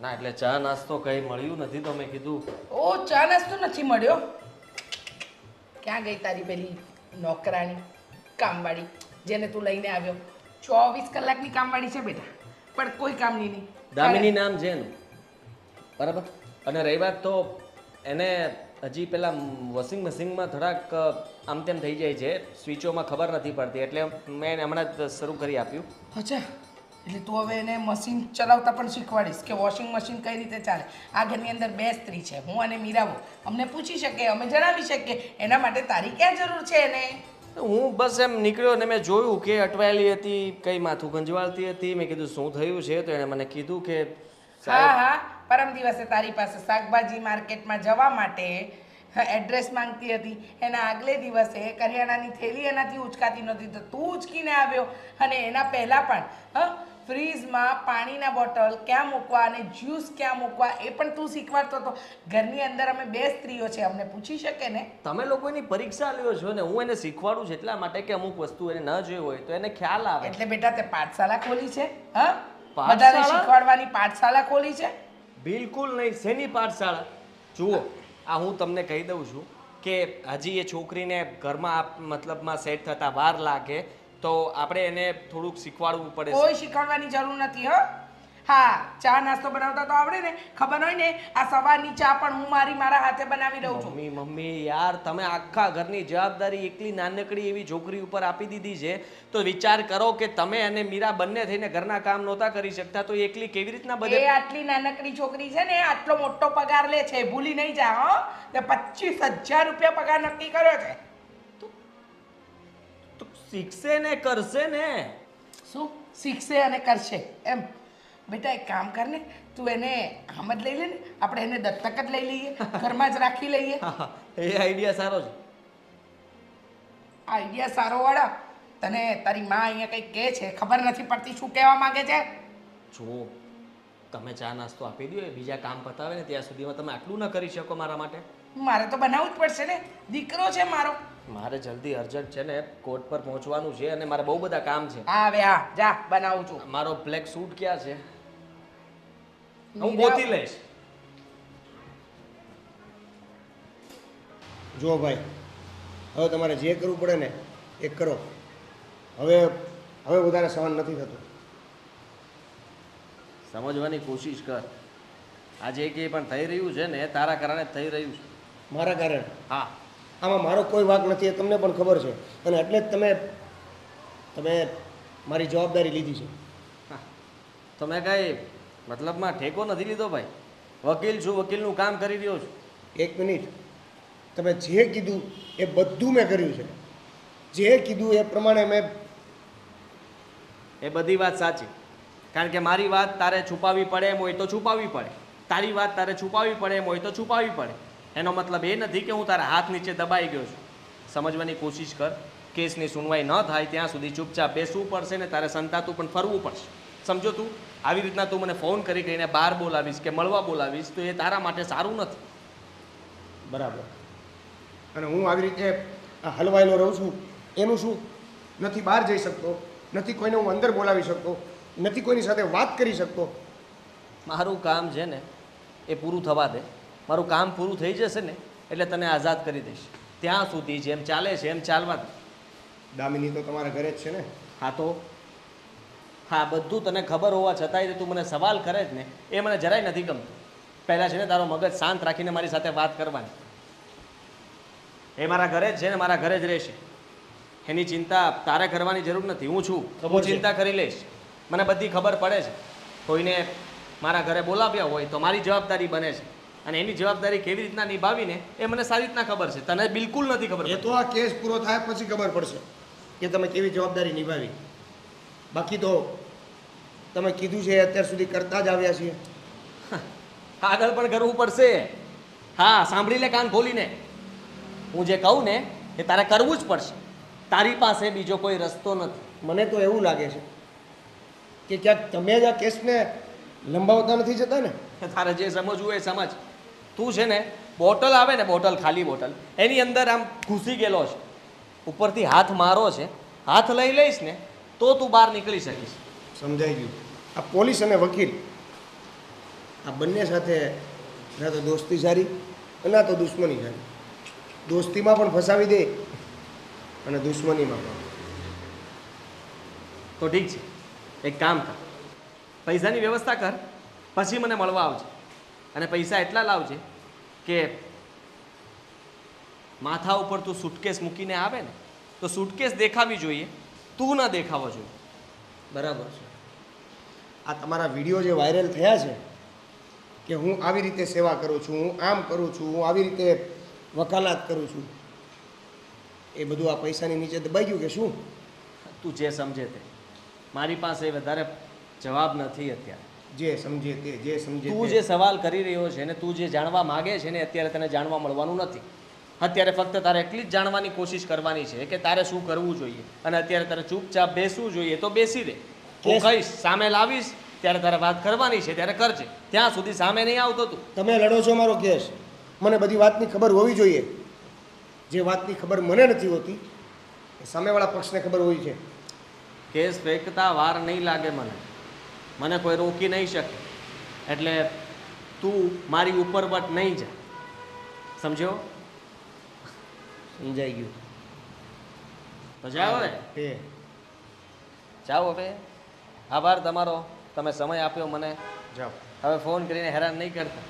ના એટલે ચા નાસ્તો કઈ મળ્યું નથી તો મેં કીધું ઓ ચા નાસ્તો નથી મળ્યો. ક્યાં ગઈ તારી પેલી નોકરાણી કામવાળી જેને તું લઈને આવ્યો? 24 કલાકની કામવાળી છે બેટા, પણ કોઈ કામની નહીં. દામિની નામ છે એનું, બરાબર. અને રહી વાત તો એને હજી પેલા વોશિંગ મશીનમાં થોડાક આમ તેમ થઈ જાય છે, સ્વિચોમાં ખબર નથી પડતી, એટલે મેં એને હમણાં જ શરૂ કરી આપ્યું. અચ્છા એટલે તું હવે એને મશીન ચલાવતા પણ શીખવાડીશ કે વોશિંગ મશીન કઈ રીતે ચાલે? આ ઘરની અંદર 2 સ્ત્રી છે, હું અને મીરાવો. અમને પૂછી શકે, અમે જણાવી શકીએ. એના માટે તારી ક્યાં જરૂર છે એને? હું બસ એમ નીકળ્યો ને મેં જોયું કે અટવાયેલી હતી, કઈ માથું ગંજવાળતી હતી. મેં કીધું શું થયું છે? તો એણે મને કીધું કે હા હા પરમ દિવસે તારી પાસે શાકભાજી માર્કેટમાં જવા માટે એડ્રેસ માંગતી હતી. એના આગલે દિવસે કરિયાણાની થેલી એનાથી ઉચકાતી નહોતી તો તું ઉચકીને આવ્યો. અને એના પહેલાં પણ ફ્રીજમાં પાણીના બોટલ ક્યાં મૂકવા અને જ્યુસ ક્યાં મૂકવા એ પણ તું શીખવાડતો હતો. ઘરની અંદર અમે 2 સ્ત્રીઓ છે, અમને પૂછી શકે ને? તમે લોકો એની પરીક્ષા લ્યો છો ને હું એને શીખવાડું છું એટલા માટે કે અમુક વસ્તુ એને ન જોઈ હોય તો એને ખ્યાલ આવે. એટલે બેટા તે પાઠશાળા ખોલી છે? હા પાઠશાળા? બધાને શીખવાડવાની પાઠશાળા ખોલી છે? બિલકુલ નહીં. શેની પાઠશાળા? જુઓ આ હું તમને કહી દઉં છું કે હજી એ છોકરીને ઘરમાં મતલબમાં સેટ થતા વાર લાગે તો આપણે એને થોડુંક શીખવાડવું પડે. કોઈ શીખવાડવાની જરૂર નથી. હા ચા નાસ્તો બનાવતા તો આવડે ને? ખબર હોય ને આ સવારની ચા પણ હું મારા હાથે બનાવી દઉં છું. મમ્મી યાર તમે આખા ઘરની જવાબદારી એકલી નાનકડી એવી છોકરી ઉપર આપી દીધી છે તો વિચાર કરો કે તમે અને મીરા બંને થઈને ઘરના કામ નહોતા કરી શકતા તો એકલી કેવી રીતના બધે? એ આટલી નાનકડી છોકરી છે ને આટલો મોટો પગાર લે છે, ભૂલી નહીં જા. હો તે 25,000 રૂપિયા પગાર નક્કી કર્યો છે. તો શીખશે ને કરશે ને. શું શીખશે અને કરશે એમ? બેટા એક કામ કર ને, તું એને આમ જ લઈ લે ને, આપણે એને દત્તક જ લઈ લઈએ, ઘરમાં જ રાખી લઈએ. એ આઈડિયા સારો છે. આઈડિયા સારો વાળા. તને તારી માં અહીંયા કંઈક કહે છે, ખબર નથી પડતી શું કહેવા માંગે છે? જો તમે ચા નાસ્તો આપી દો, એ બીજા કામ પતાવે ને ત્યાં સુધીમાં તમે આટલું ન કરી શકો મારા માટે? મારે તો બનાવવું જ પડશે ને, દીકરો છે મારો. મારે જલ્દી અર્જન્ટ છે ને કોર્ટ પર પહોંચવાનું છે અને મારે બહુ બધા કામ છે. હા હવે હા જા બનાવું છું. મારો બ્લેક સૂટ ક્યાં છે? હું ગોતી લઈશ. જો ભાઈ, હવે તમારે જે કરવું પડે ને એ કરો. હવે હવે વધારે સહન નથી થતું. સમજવાની કોશિશ કર. આજે જે પણ થઈ રહ્યું છે ને એ તારા કારણે જ થઈ રહ્યું છે. મારા કારણે હા, આમાં મારો કોઈ વાંક નથી, એ તમને પણ ખબર છે. અને એટલે જ તમે મારી જવાબદારી લીધી છે. તો મેં કાંઈ મતલબમાં ઠેકો નથી લીધો ભાઈ. વકીલ છું, વકીલનું કામ કરી રહ્યો છું. એક મિનિટ, તમે જે કીધું એ બધું મેં કર્યું છે. જે કીધું એ પ્રમાણે મેં. એ બધી વાત સાચી, કારણ કે મારી વાત તારે છુપાવવી પડે એમ હોય તો છુપાવવી પડે, તારી વાત તારે છુપાવવી પડે એમ હોય તો છુપાવવી પડે. એનો મતલબ એ નથી કે હું તારા હાથ નીચે દબાઈ ગયો છું. સમજવાની કોશિશ કર. કેસની સુનવાઈ ન થાય ત્યાં સુધી ચૂપચાપ બેસવું પડશે ને તારે સંતાતું પણ ફરવું પડશે. સમજો તું? આવી રીતના તું મને ફોન કરી કરીને બહાર બોલાવીશ કે મળવા બોલાવીશ તો એ તારા માટે સારું નથી. બરાબર. અને હું આવી રીતે આ હલવાયેલો રહું છું એનું શું? નથી બહાર જઈ શકતો, નથી કોઈને હું અંદર બોલાવી શકતો, નથી કોઈની સાથે વાત કરી શકતો. મારું કામ છે ને એ પૂરું થવા દે. મારું કામ પૂરું થઈ જશે ને એટલે તને આઝાદ કરી દઈશ. ત્યાં સુધી જેમ ચાલે છે એમ ચાલવા દે. દામિની તો તમારા ઘરે જ છે ને? હા તો હા, બધું તને ખબર હોવા છતાંય તું મને સવાલ કરે જ ને એ મને જરાય નથી ગમતું. પહેલાં છે ને તારો મગજ શાંત રાખીને મારી સાથે વાત કરવાની. એ મારા ઘરે જ છે ને મારા ઘરે જ રહેશે. એની ચિંતા તારે કરવાની જરૂર નથી. હું છું, હું ચિંતા કરી લઈશ. મને બધી ખબર પડે છે. કોઈને મારા ઘરે બોલાવ્યા હોય તો મારી જવાબદારી બને છે અને એની જવાબદારી કેવી રીતના નિભાવીને એ મને સારી રીતના ખબર છે. તને બિલકુલ નથી ખબર. એ તો આ કેસ પૂરો થાય પછી ખબર પડશે કે તમે કેવી જવાબદારી નિભાવી. બાકી તો તમે કીધું છે અત્યાર સુધી કરતા જ આવ્યા છીએ. આગળ પણ કરવું પડશે. હા, સાંભળી લે કાન ખોલીને. હું જે કહું ને એ તારે કરવું જ પડશે. તારી પાસે બીજો કોઈ રસ્તો નથી. મને તો એવું લાગે છે કે ક્યાંક તમે જ આ કેસને લંબાવતા નથી જતા ને? તારે જે સમજવું એ સમજ. તું છે ને બોટલ આવે ને, બોટલ, ખાલી બોટલ, એની અંદર આમ ઘૂસી ગયેલો છે. ઉપરથી હાથ મારો છે, હાથ લઈ લઈશ ને તો તું બહાર નીકળી શકીશ. સમજાઈ ગયું. આ પોલીસ અને વકીલ આ બંને સાથે ના તો દોસ્તી સારી ના તો દુશ્મની સારી. દોસ્તીમાં પણ ફસાવી દે અને દુશ્મનીમાં પણ. તો ઠીક છે, એક કામ કર, પૈસાની વ્યવસ્થા કર, પછી મને મળવા આવજે. અને પૈસા એટલા લાવજે કે માથા ઉપર તું સુટકેસ મૂકીને આવે ને તો સુટકેસ દેખાવી જોઈએ, તું ન દેખાવો જોઈએ. બરાબર છે. આ તમારા વિડીયો જે વાયરલ થયા છે કે હું આવી રીતે સેવા કરું છું, હું આમ કરું છું, હું આવી રીતે વકાલાત કરું છું, એ બધું આ પૈસાની નીચે દબાઈ ગયું કે શું? તું જે સમજે તે. મારી પાસે વધારે જવાબ નથી અત્યારે. જે સમજે તે, જે સમજે તું તે. જે સવાલ કરી રહ્યો છે ને તું જે જાણવા માગે છે ને અત્યારે તને જાણવા મળવાનું નથી. અત્યારે ફક્ત તારે એટલી જ જાણવાની કોશિશ કરવાની છે કે તારે શું કરવું જોઈએ. અને અત્યારે તારે ચૂપચાપ બેસવું જોઈએ તો બેસી દે. હું કહીશ, સામે લાવીશ ત્યારે તારે વાત કરવાની છે ત્યારે કરજે. ત્યાં સુધી સામે નહીં આવતો તું. તમે લડો છો મારો કેસ, મને બધી વાતની ખબર હોવી જોઈએ. જે વાતની ખબર મને નથી હોતી એ સામેવાળા પક્ષને ખબર હોય છે. કેસ ફેંકતા વાર નહીં લાગે મને કોઈ રોકી નહીં શકે. એટલે તું મારી ઉપર વટ નહીં જા. સમજ્યો? સમજાઈ ગયું. તો જાઓ હવે. એ જાઓ હવે. આભાર તમારો, તમે સમય આપ્યો મને. જાઓ. હવે ફોન કરીને હેરાન નહીં કરતા.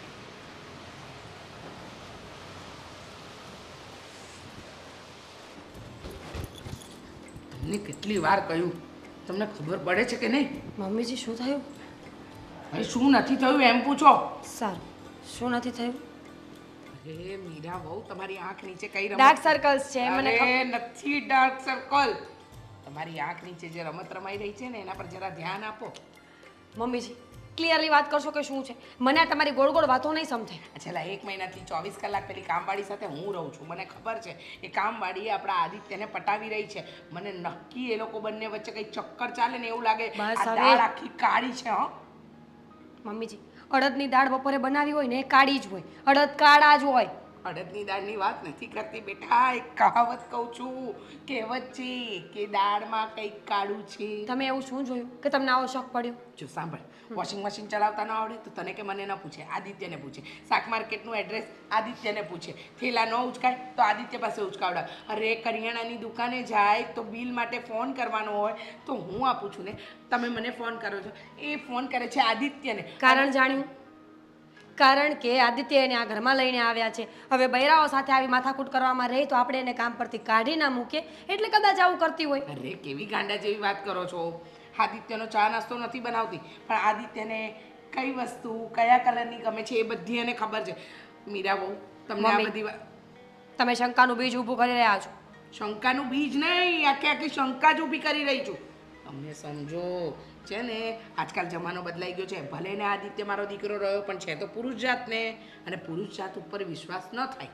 તમને કેટલી વાર કહ્યું, તમને ખબર પડે છે કે નહીં? મમ્મીજી શું થયું? ભાઈ શું નથી થયું એમ પૂછો. સારું, શું નથી થયું? અરે મીરા બહુ તમારી આંખ નીચે કઈ રમત? ડાર્ક સર્કલ્સ છે મને અરે ખબર. નથી ડાર્ક સર્કલ. તમારી આંખ નીચે જે રમત રમાઈ રહી છે ને એના પર જરા ધ્યાન આપો. મમ્મીજી ક્લિયરલી વાત કરશો કે શું છે? મને આ તમારી ગોળ ગોળ વાતો નહીં સમજાય. છેલ્લા 1 મહિનાથી 24 કલાક પેલી કામવાળી સાથે હું રહું છું. મને ખબર છે એ કામવાળી આપણા આદિત્યને પટાવી રહી છે. મને નક્કી એ લોકો બંને વચ્ચે કંઈ ચક્કર ચાલે ને એવું લાગે. બસ આ હવે. દાળ આખી કાળી છે. હો મમ્મીજી અડદની દાળ બપોરે બનાવી હોય ને એ કાળી જ હોય, અડદ કાળા જ હોય. અડદની દાળની વાત નથી કરતી બેટા, એક કહાવત કહું છું, કહેવત છે કે દાળમાં કંઈક કાળું છે. તમે એવું શું જોયું કે તમને આવો શોખ પડ્યો? જો સાંભળ, વોશિંગ મશીન ચલાવતા ન આવડે તો તને કે મને ન પૂછે, આદિત્યને પૂછે. શાક માર્કેટનું એડ્રેસ આદિત્યને પૂછે. થેલા ન ઉચકાય તો આદિત્ય પાસે ઉચકાવડાવે. અરે કરિયાણાની દુકાને જાય તો બિલ માટે ફોન કરવાનો હોય તો હું આપું છું ને, તમે મને ફોન કરો છો, એ ફોન કરે છે આદિત્યને. કારણ જાણ્યું? કારણ કે આદિત્ય એને આ ઘરમાં લઈને આવ્યા છે. હવે બૈરાઓ સાથે આવી માથાકૂટ કરવામાં રહી તો આપણે એને કામ પરથી કાઢી ના મૂકીએ, એટલે કદાચ આવું કરતી હોય. અરે કેવી ગાંડા જેવી વાત કરો છો. આદિત્યનો ચા નાસ્તો નથી બનાવતી, પણ આદિત્યને કઈ વસ્તુ કયા કલરની ગમે છે એ બધી એને ખબર છે. મીરા બહુ તમને આ મમ્મી. બધી વાત, તમે શંકાનું બીજ ઊભું કરી રહ્યા છો. શંકાનું બીજ નહીં, આખી આખી શંકા જ ઊભી કરી રહી છું. અમને સમજો છે ને, આજકાલ જમાનો બદલાઈ ગયો છે. ભલે ને આદિત્ય મારો દીકરો રહ્યો પણ છે તો પુરુષ જાતને, અને પુરુષ જાત ઉપર વિશ્વાસ ન થાય.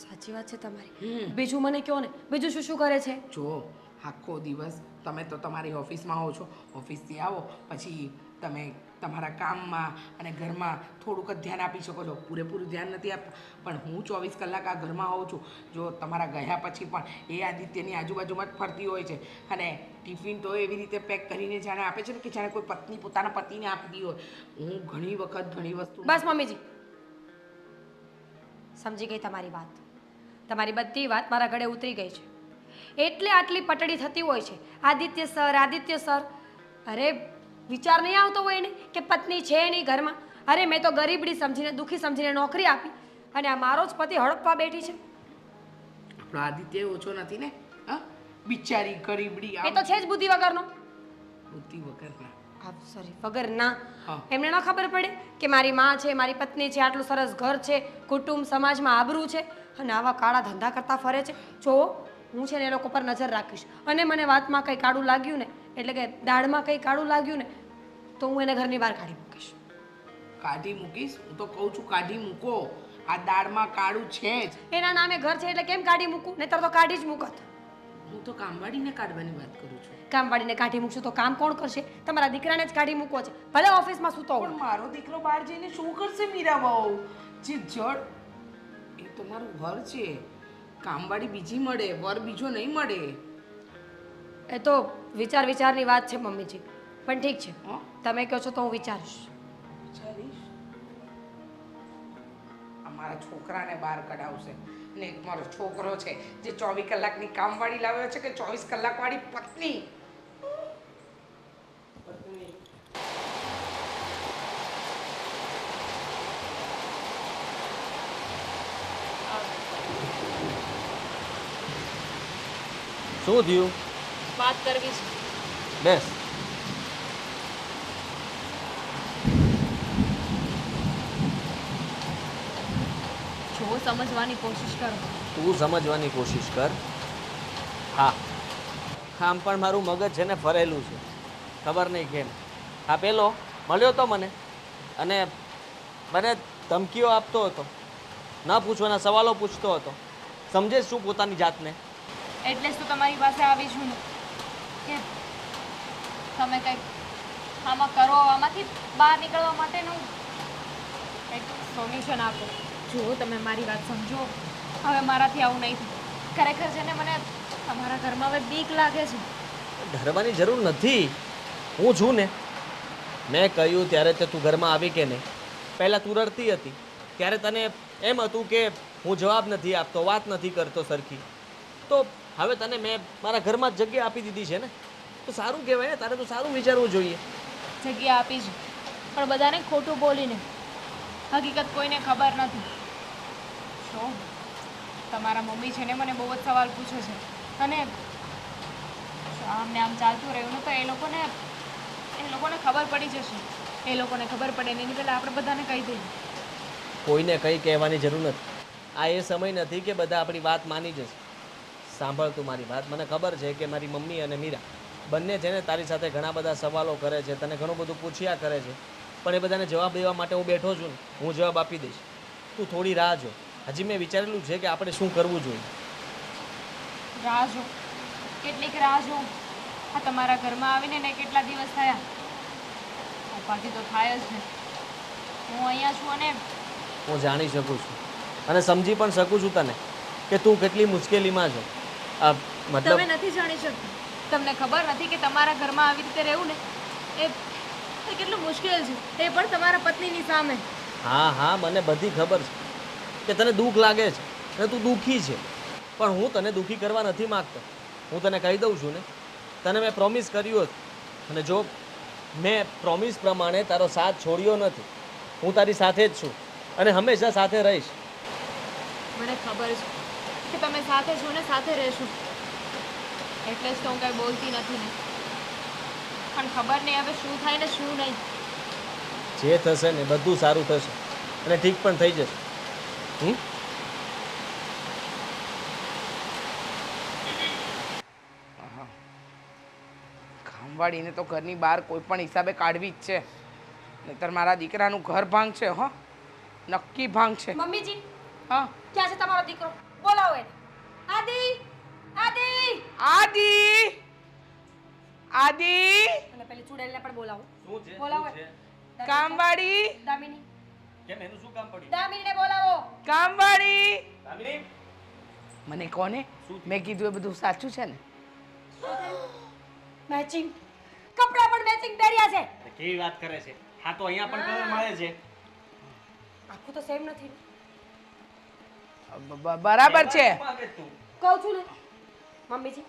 સાચી વાત છે તમારી. બીજું મને કહો ને, બીજું શું શું કરે છે? જો આખો દિવસ તમે તો તમારી ઓફિસમાં હો છો, ઓફિસથી આવો પછી તમે તમારા કામમાં અને ઘરમાં થોડુંક જ ધ્યાન આપી શકો છો, પૂરેપૂરું ધ્યાન નથી આપતા. પણ હું 24 કલાક આ ઘરમાં હોઉં છું. જો તમારા ગયા પછી પણ એ આદિત્યની આજુબાજુમાં જ ફરતી હોય છે, અને ટિફિન તો એવી રીતે પેક કરીને જાણે આપે છે ને કે જાણે કોઈ પત્ની પોતાના પતિને આપતી હોય. હું ઘણી વખત ઘણી વસ્તુ બસ મમ્મીજી, સમજી ગઈ તમારી વાત. તમારી બધી વાત મારા ગળે ઉતરી ગઈ છે. એટલે આટલી પટડી થતી હોય છે, આદિત્ય સર, આદિત્ય સર. અરે વિચાર નહીં આવતો હોય એને કે પત્ની છે એની ઘરમાં? અરે મેં તો ગરીબડી સમજીને, દુઃખી સમજીને નોકરી આપી, અને આ મારો જ પતિ હડપવા બેઠી છે. આપણો આદિત્ય ઓછો નથી ને, હા? બિચારી ગરીબડી એ તો છે જ બુદ્ધિ વગરનો. બુદ્ધિ વગરના. સોરી, વગર ના. હા. એમને ન ખબર પડે કે મારી માં છે, મારી પત્ની છે, આટલું સરસ ઘર છે, કુટુંબ સમાજમાં આબરૂ છે, અને આવા કાળા ધંધા કરતા ફરે છે. જો હું છે ને એ લોકો પર નજર રાખીશ, અને મને વાતમાં કંઈ કાળું લાગ્યું ને, એટલે કે દાળમાં કંઈ કાળું લાગ્યું ને, તો હું એને ઘરની બહાર કાઢી મૂકીશ. કાઢી મૂકીશ? હું તો કહું છું કાઢી મૂકો. આ દાળમાં કાળું છે જ. એના નામે ઘર છે એટલે કેમ કાઢી મૂકું? નહીંતર તો કાઢી જ મૂકત. હું તો કામવાળીને કાઢવાની વાત કરું છું. કામવાળીને કાઢી મૂકશું તો કામ કોણ કરશે? તમારા દીકરાને જ કાઢી મૂકવો છે, ભલે ઓફિસમાં સૂતો હોય. પણ મારો દીકરો બહાર જઈને શું કરશે મીરા બહુ? જે જડ એ તો મારું ઘર છે. કામવાળી બીજી મળે, વર બીજો નહીં મળે. એ તો વિચારની વાત છે મમ્મીજી. પણ ઠીક છે, હા? તમે કહો છો તો હું વિચારીશ. વિચારીશ? અમારા છોકરાને બહાર કઢાવશે, ને એક મારો છોકરો છે જે 24 કલાકની કામવાળી લાવ્યો છે કે 24 કલાકવાળી પત્ની. શું થયું? વાત કરવી છે. બેસ. જો સમજવાની કોશિશ કરો. તું સમજવાની કોશિશ કર. હા, આમ પણ મારું મગજ છે ને ફરેલું છે, ખબર નહીં કેમ. આ પેલો મળ્યો તો મને, અને મને ધમકીઓ આપતો હતો, ન પૂછવાના સવાલો પૂછતો હતો. સમજે શું પોતાની જાતને? એટલે જ તો તમારી પાસે આવી છું ને, કે તમે કંઈક આમાં કરો, આમાંથી બહાર નીકળવા માટેનું કંઈક સોલ્યુશન આપો. જો તમે મારી વાત સમજો, હવે મારાથી આવું નહીં થાય. ખરેખર છે ને મને તમારા ઘરમાં હવે બીક લાગે છે. ડરવાની જરૂર નથી, હું છું ને. મેં કહ્યું ત્યારે તે તું ઘરમાં આવી કે નહીં? પહેલાં તું રડતી હતી ત્યારે તને એમ હતું કે હું જવાબ નથી આપતો, વાત નથી કરતો સરખી. તો હવે તને મેં મારા ઘરમાં જ જગ્યા આપી દીધી છે ને, તો સારું કહેવાય ને. તારે તો સારું વિચારવું જોઈએ. જગ્યા આપી છે, પણ બધાને ખોટું બોલીને. હકીકત કોઈને ખબર નથી. જો તમારા મમ્મી છે ને મને બહુ જ સવાલ પૂછે છે, અને જો આમને આમ ચાલતું રહ્યું ને તો એ લોકોને ખબર પડી જશે. એ લોકોને ખબર પડે ને એની પહેલાં આપણે બધાને કહી દઈએ. કોઈને કંઈ કહેવાની જરૂર નથી. આ એ સમય નથી કે બધા આપણી વાત માની જશે. સાંભળ તું મારી વાત. મને ખબર છે કે મારી મમ્મી અને મીરા બંને છે ને તારી સાથે ઘણા બધા સવાલો કરે છે, તને ઘણું બધું પૂછ્યા કરે છે, પણ એ બધાને જવાબ દેવા માટે હું બેઠો છું ને, હું જવાબ આપી દઈશ. તું થોડી રાહ જો. હજી મેં વિચારેલું છે કે આપણે શું કરવું જોઈએ. રાહ જો? કેટલીક રાહ જો? આ તમારા ઘરમાં આવીને ને કેટલા દિવસ થયા? ઉપાધિ તો થાય જ ને. હું અહીંયા છું, અને હું જાણી શકું છું અને સમજી પણ શકું છું તને કે તું કેટલી મુશ્કેલીમાં છો. આ મતલબ તમે નથી જાણી શકતા. તમને ખબર નથી કે તમારા ઘરમાં આવી રીતે રહેવું ને એ એ કેટલું મુશ્કેલ છે, એ પણ તમારા પત્નીની સામે. હા હા મને બધી ખબર છે કે તને દુઃખ લાગે છે અને તું દુઃખી છે, પણ હું તને દુઃખી કરવા નથી માગતો. હું તને કહી દઉં છું ને, તને મેં પ્રોમિસ કર્યું હતું અને જો મેં પ્રોમિસ પ્રમાણે તારો સાથ છોડ્યો નથી. હું તારી સાથે જ છું અને હંમેશા સાથે રહીશ. મને ખબર છે કે તમે સાથે છો ને સાથે રહેશો, એટલે જ તો હું કાંઈ બોલતી નથી ને. પણ ખબર નહીં હવે શું થાય ને શું નહીં. જે થશે ને બધું સારું થશે અને ઠીક પણ થઈ જશે. કામવાળીને તો ઘરની બહાર કોઈ પણ હિસાબે કાઢવી જ છે, નહીતર મારા દીકરાનું ઘર ભાંગ છે. હો, નક્કી ભાંગ છે. મમ્મીજી હા, ક્યાં છે તમારો દીકરો? બોલાવો એને. આદિ આદિ આદિ આદિ અને પેલી ચુડેલને પણ બોલાવો. શું છે? બોલાવો. કામવાળી દામિની કેમ એનું શું કામ પડ્યું? દામિનીને બોલાવો. કામવાળી દામિની મને કોને મેં કીધું એ બધું સાચું છે ને? મેચિંગ કપડા પણ મેચિંગ પહેર્યા છે. કેવી વાત કરે છે? હા તો અહીંયા પણ કલર મળે છે. આખું તો સેમ નથી. બરાબર છે. કહું છું ને મમ્મીજી,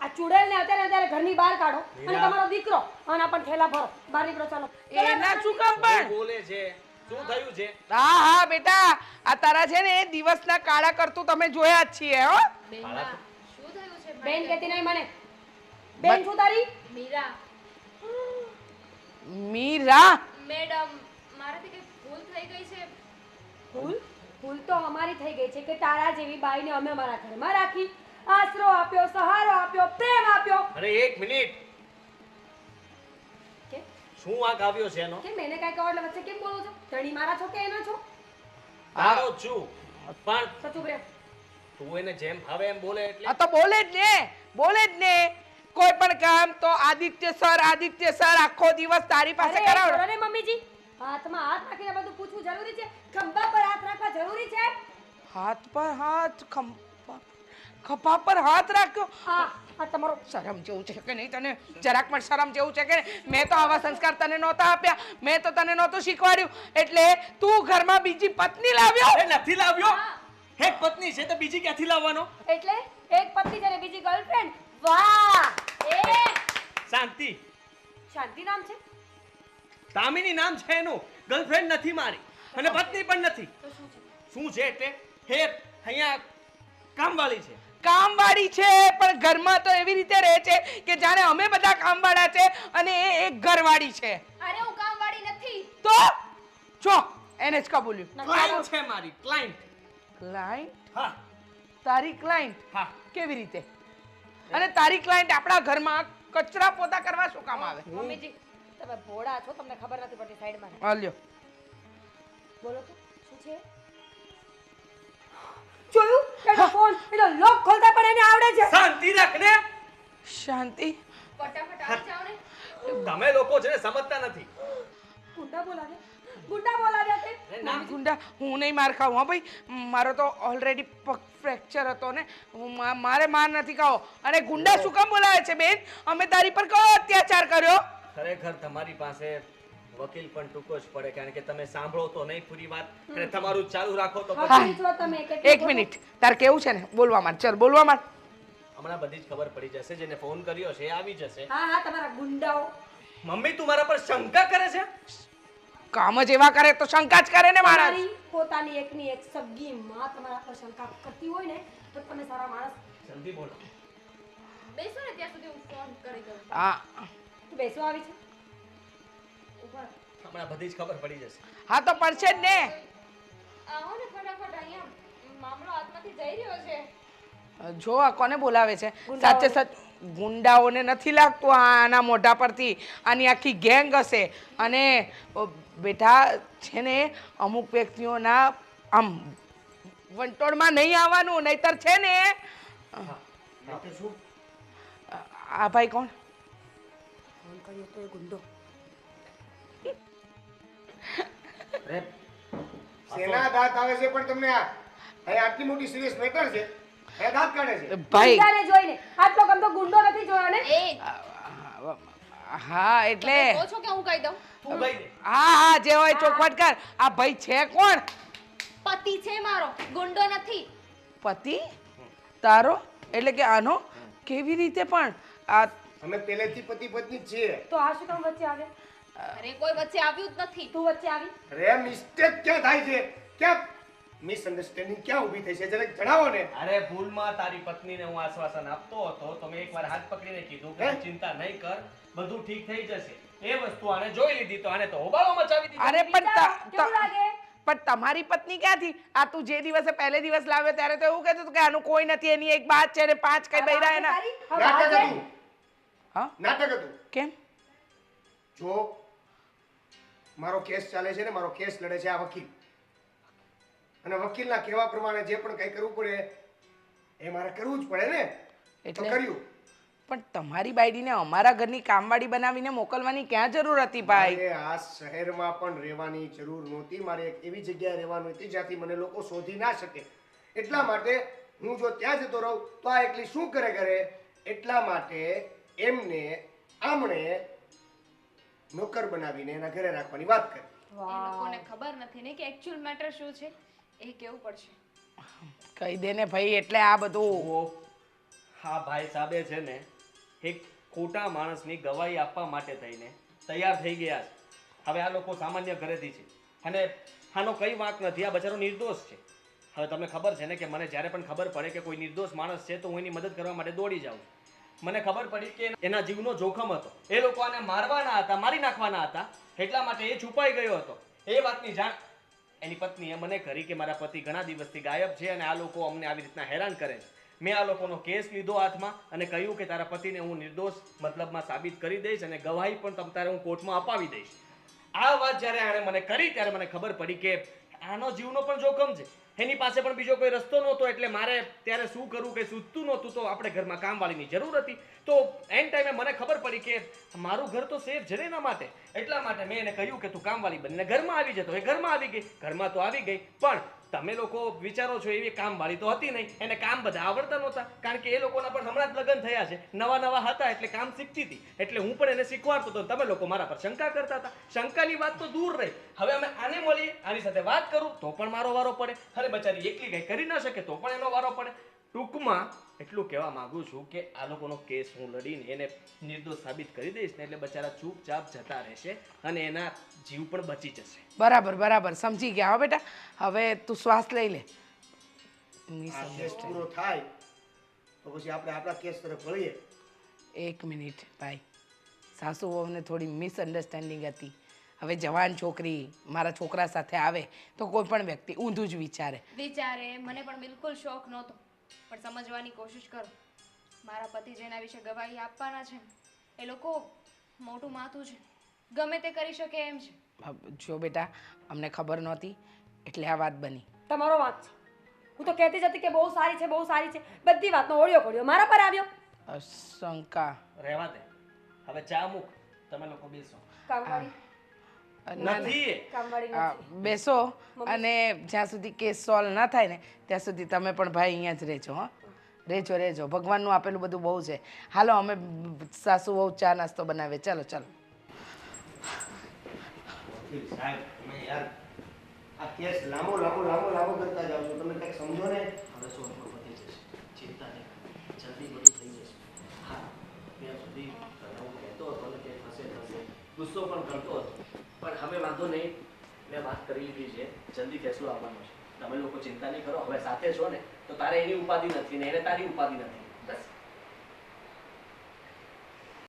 આ ચુડેલને અત્યારે ઘરની બહાર કાઢો અને તમારો દીકરો આના પણ થેલા ભરો. બહાર નીકળો, ચાલો. એના શું કામ પણ? બોલે છે? શું થયું છે? હા હા બેટા, આ તારા છે ને દિવસના કાળા કરતું તમે જોયા જ છીએ. હો બેનબા, શું થયું છે? બેન કહેતી નહીં મને. બેન શું તારી? મીરા મીરા મેડમ, મારાથી કઈ ભૂલ થઈ ગઈ છે. ભૂલ તો અમારી થઈ ગઈ છે કે તારા જેવી બાઈને અમે અમારા ઘરમાં રાખી, આશરો આપ્યો, સહારો આપ્યો, પ્રેમ આપ્યો. અરે એક મિનિટ, કે શું વાંક આવ્યો છે એનો? કે મેને કાંઈ કહો એટલે વચ્ચે કેમ બોલો છો? ધણી મારા છો કે એના છો? તારો જ છું, પણ તો ચૂપ રહે. તું એને જેમ ફાવે એમ બોલે એટલે આ તો બોલે જ ને, બોલે જ ને. કોઈ પણ કામ તો આદિત્ય સર આખો દિવસ તારી પાસે અરે કરાવો. કરો ને મમ્મીજી, હાથમાં હાથ રાખીને બધું પૂછવું જરૂરી છે? ખંભા પર હાથ રાખવા જરૂરી છે? હાથ પર હાથ, ખભા પર હાથ રાખ્યો. આ તમારો શરમ જેવું છે કે નહીં તને? જરાક પણ શરમ જેવું છે કે નહીં? મેં તો આવા સંસ્કાર તને નહોતા આપ્યા, મેં તો તને નહોતું શીખવાડ્યું, એટલે તું ઘરમાં બીજી પત્ની લાવ્યો. એ નથી લાવ્યો. એક પત્ની છે તો બીજી ક્યાંથી લાવવાનો? એટલે એક પત્ની છે ને બીજી ગર્લફ્રેન્ડ. વાહ! એ શાંતિ. શાંતિ નામ છે? દામિની નામ છે એનું. ગર્લફ્રેન્ડ નથી મારી અને પત્ની પણ નથી. તો શું છે? શું છે એટલે હે અહીંયા કામવાળી છે. કામવાળી છે, પણ ઘરમાં તો એવી રીતે રહે છે કે જાણે અમે બધા કામવાળા છે અને એ એક ઘરવાળી છે. અરે હું કામવાળી નથી. તો જો એને જ કબૂલ્યું. ક્લાયન્ટ છે મારી, ક્લાયન્ટ. ક્લાયન્ટ? હા તારી ક્લાયન્ટ? હા. કેવી રીતે? અને તારી ક્લાયન્ટ આપણા ઘરમાં કચરા પોતા કરવા શું કામ આવે? મમ્મીજી, તમે ભોળા છો, તમને ખબર નથી પડતી. સાઈડમાં રહો. હાલ્યો. બોલો તો શું છે? જોયું? એનો ફોન, એનો લોક ખોલતા પણ એને આવડે છે. શાંતિ રાખને. શાંતિ. ફટાફટ આવી જાઓ ને. તમે લોકો છે ને સમજતા નથી. ગુંડા બોલાવ્યા, ગુંડા બોલાવ્યા છે. ના ગુંડા, હું નહીં માર ખાઉં. હા ભાઈ, મારો તો ઓલરેડી પગ ફ્રેક્ચર હતો ને, મારે માર નથી ખાવો. અને ગુંડા શું કામ બોલાવે છે બેન? અમે તારી પર કયો અત્યાચાર કર્યો? ખરેખર તમારી પાસે વકીલ પણ ટૂંકો જ પડે, કારણ કે તમે સાંભળો તો નહીં પૂરી વાત અને તમારું ચાલુ રાખો તો પછી હકીમ છો તમે. કેટલું એક મિનિટ, તાર કેવું છે ને? બોલવા માંડ, ચાલ બોલવા માંડ. હમણાં બધી જ ખબર પડી જશે. જેને ફોન કર્યો છે એ આવી જશે. હા હા, તમારા ગુંડાઓ. મમ્મી તું મારા પર શંકા કરે છે? કામ જ એવા કરે તો શંકા જ કરે ને મારા. તમારી પોતાની એકની એક સગી માં તમારા પર શંકા કરતી હોય ને તો તમે સારા માણસ. જલ્દી બોલો. બેસો ને ત્યાં સુધી હું ફોન કરી દઉં. હા તું બેસવા આવી છે? ઉપર. હમણાં બધી જ ખબર પડી જશે. હા તો પડશે જ ને. આવો ને ફટાફટ, અહીંયા મામલો હાથમાંથી જઈ રહ્યો છે. જો આ કોને બોલાવે છે? સાચે સચ ગુંડાઓને નથી લાગતું આના મોઢા પરથી આની આખી ગેંગ હશે. અને બેટા છે ને અમુક વ્યક્તિઓના આમ વંટોળમાં નહીં આવવાનું, નહીતર છે ને. આ ભાઈ કોણ? ફોન કર્યો તો એ ગુંડો. અરે શેના દાંત આવે છે પણ તમને અહીંયા આટલી મોટી સિરિયસ મેટર છે અહીંયા દાંત કાઢે છે ભાઈ ગુંડાને જોઈને આટલો ગમતો ગુંડો નથી જોયો ને એ હા એટલે કહો છો કે હું કહી દઉં હા હા જે હોય ચોખવટ કર આ ભાઈ છે કોણ પતિ છે મારો ગુંડો નથી. પતિ તારો એટલે કે આનો કેવી રીતે પણ આ અમે પહેલેથી પતિ પત્ની જ છીએ તો આ શું કામ વચ્ચે આવે અરે કોઈ વચ્ચે આવ્યું જ નથી. તું વચ્ચે આવી અરે મિસ્ટેક ક્યાં થાય છે ક્યાં મિસઅન્ડરસ્ટેન્ડિંગ ક્યાં ઊભી થઈ છે જરાક જણાવો ને અરે ભૂલમાં તારી પત્નીને હું આશ્વાસન આપતો હતો તો મેં એકવાર હાથ પકડીને કીધું કે ચિંતા નહીં કર બધું ઠીક થઈ જશે એ વસ્તુ આને જોઈ લીધી તો આને તો હોબાળો મચાવી દીધો અરે પણ કેવું લાગે પણ તમારી પત્ની ક્યાંથી આ તું જે દિવસે પહેલે દિવસ લાવ્યો ત્યારે તો એવું કહેતું હતું કે આનું કોઈ નથી એની એક બાત છે ને 5 કઈ બૈરા એના નાટક હતું હા નાટક હતું કેમ જો મારો કેસ ચાલે છે ને મારો કેસ લડે છે આ વકીલ અને વકીલના કહેવા પ્રમાણે જે પણ કંઈ કરવું પડે એ મારે કરવું જ પડે ને તો એટલે? કર્યું પણ તમારી બાયડીને અમારા ઘરની કામવાળી બનાવીને મોકલવાની ક્યાં જરૂર હતી ભાઈ મારે આ શહેરમાં પણ રહેવાની જરૂર નહોતી મારે એક એવી જગ્યાએ રહેવાનું હતી જ્યાંથી મને લોકો શોધી ના શકે એટલા માટે હું જો ત્યાં જતો રહું તો આ એકલી શું કરે એટલા માટે એમને આમણે નોકર બનાવીને એના ઘરે રાખવાની વાત કરી એ લોકોને ખબર નથી ને કે એકચ્યુઅલ મેટર શું છે એ કેવું પડશે. કહી દે ને ભાઈ એટલે આ બધું હા ભાઈ સાહેબે છે ને એક ખોટા માણસની ગવાહી આપવા માટે થઈને તૈયાર થઈ ગયા છે હવે આ લોકો સામાન્ય ઘરેથી છે અને આનો કઈ વાંક નથી આ બચારો નિર્દોષ છે હવે તમને ખબર છે ને કે મને જ્યારે પણ ખબર પડે કે કોઈ નિર્દોષ માણસ છે તો હું એની મદદ કરવા માટે દોડી જાઉં મને ખબર પડી કે એના જીવનો જોખમ હતો એ લોકો આને મારવાના હતા મારી નાખવાના હતા એટલા માટે એ છુપાઈ ગયો હતો એ વાતની જાણ એની પત્નીએ મને કરી કે મારા પતિ ઘણા દિવસથી ગાયબ છે અને આ લોકો અમને આવી રીતના હેરાન કરે છે મેં આ લોકોનો કેસ લીધો હાથમાં અને કહ્યું કે તારા પતિને હું નિર્દોષ મતલબમાં સાબિત કરી દઈશ અને ગવાહી પણ તમ તારે હું કોર્ટમાં અપાવી દઈશ આ વાત જ્યારે આણે મને કરી ત્યારે મને ખબર પડી કે આનો જીવનો પણ જોખમ છે એની પાસે પણ બીજો કોઈ રસ્તો નહોતો એટલે મારે ત્યારે શું કરવું કે સૂચતું નહોતું તો આપણે ઘરમાં કામવાળીની જરૂર હતી તો એન ટાઈમે મને ખબર પડી કે મારું ઘર તો સેફ છે ને એના માટે એટલા માટે મેં એને કહ્યું કે તું કામવાળી બનીને ઘરમાં આવી જતો એ ઘરમાં આવી ગઈ ઘરમાં તો આવી ગઈ પણ તમે લોકો વિચારો છો એવી કામવાળી તો હતી નહીં એને કામ બધા આવડતા નહોતા કારણ કે એ લોકોના પણ હમણાં જ લગ્ન થયા છે નવા નવા હતા એટલે કામ શીખતી હતી એટલે હું પણ એને શીખવાડતો હતો તમે લોકો મારા પર શંકા કરતા હતા શંકાની વાત તો દૂર રહી હવે અમે આને મળીએ આની સાથે વાત કરું તો પણ મારો વારો પડે અરે બચારી એકલી કંઈ કરી ના શકે તો પણ એનો વારો પડે ટૂંકમાં એટલું કહેવા માંગુ છું કે આ લોકોનો કેસ હું લડીને એને નિર્દોષ સાબિત કરી દઈશ ને એટલે બચારા ચૂપચાપ જતા રહેશે અને એના જીવ પણ બચી જશે બરાબર બરાબર સમજી ગયા હો બેટા હવે તું શ્વાસ લઈ લે આ કેસ પૂરો થાય તો પછી આપણે આપણા કેસ તરફ વળીએ 1 મિનિટ ભાઈ સાસુ વહુને થોડી મિસઅન્ડરસ્ટેન્ડિંગ હતી હવે જવાન છોકરી મારા છોકરા સાથે આવે તો કોઈ પણ વ્યક્તિ ઊંધું જ વિચારે મને પણ બિલકુલ શોખ નહોતો પણ સમજવાની કોશિશ કરો મારા પતિ જેના વિશે ગવાહી આપવાના છે એ લોકો મોટું માથું છે ગમે તે કરી શકે એમ છે જો બેટા અમને ખબર નહોતી એટલે આ વાત બની તમારો વાંક છે હું તો કહેતી જ હતી કે બહુ સારી છે બધી વાતનો ઓળિયો પડ્યો મારા પર આવ્યો શંકા રહેવા દે હવે ચા મૂક તમે લોકો બેસો કામવાળી નથી કામવાળી આ, નથી બેસો અને જ્યાં સુધી કેસ સોલ્વ ના થાય ને ત્યાં સુધી તમે પણ ભાઈ અહીંયા જ રહેજો હા રહેજો ભગવાનનું આપેલું બધું બહુ છે હાલો અમે સાસુ વહુ ચા નાસ્તો બનાવે ચાલો સાહેબ તમે યાર આ કેસ લાંબો કરતા જાવ છો તમે કંઈક સમજો ને હવે શું આપણું પતી જશે ચિંતા નહીં જલ્દી બધું થઈ જશે હા ત્યાં સુધી હું કહેતો હતો ને કે થશે ગુસ્સો પણ કરતો હતો પણ હવે વાંધો નહીં મેં વાત કરી લીધી છે જલ્દી ફેસલો આવવાનો છે તમે લોકો ચિંતા નહીં કરો હવે સાથે છો ને તો તારે એની ઉપાધિ નથી ને એને તારી ઉપાધિ નથી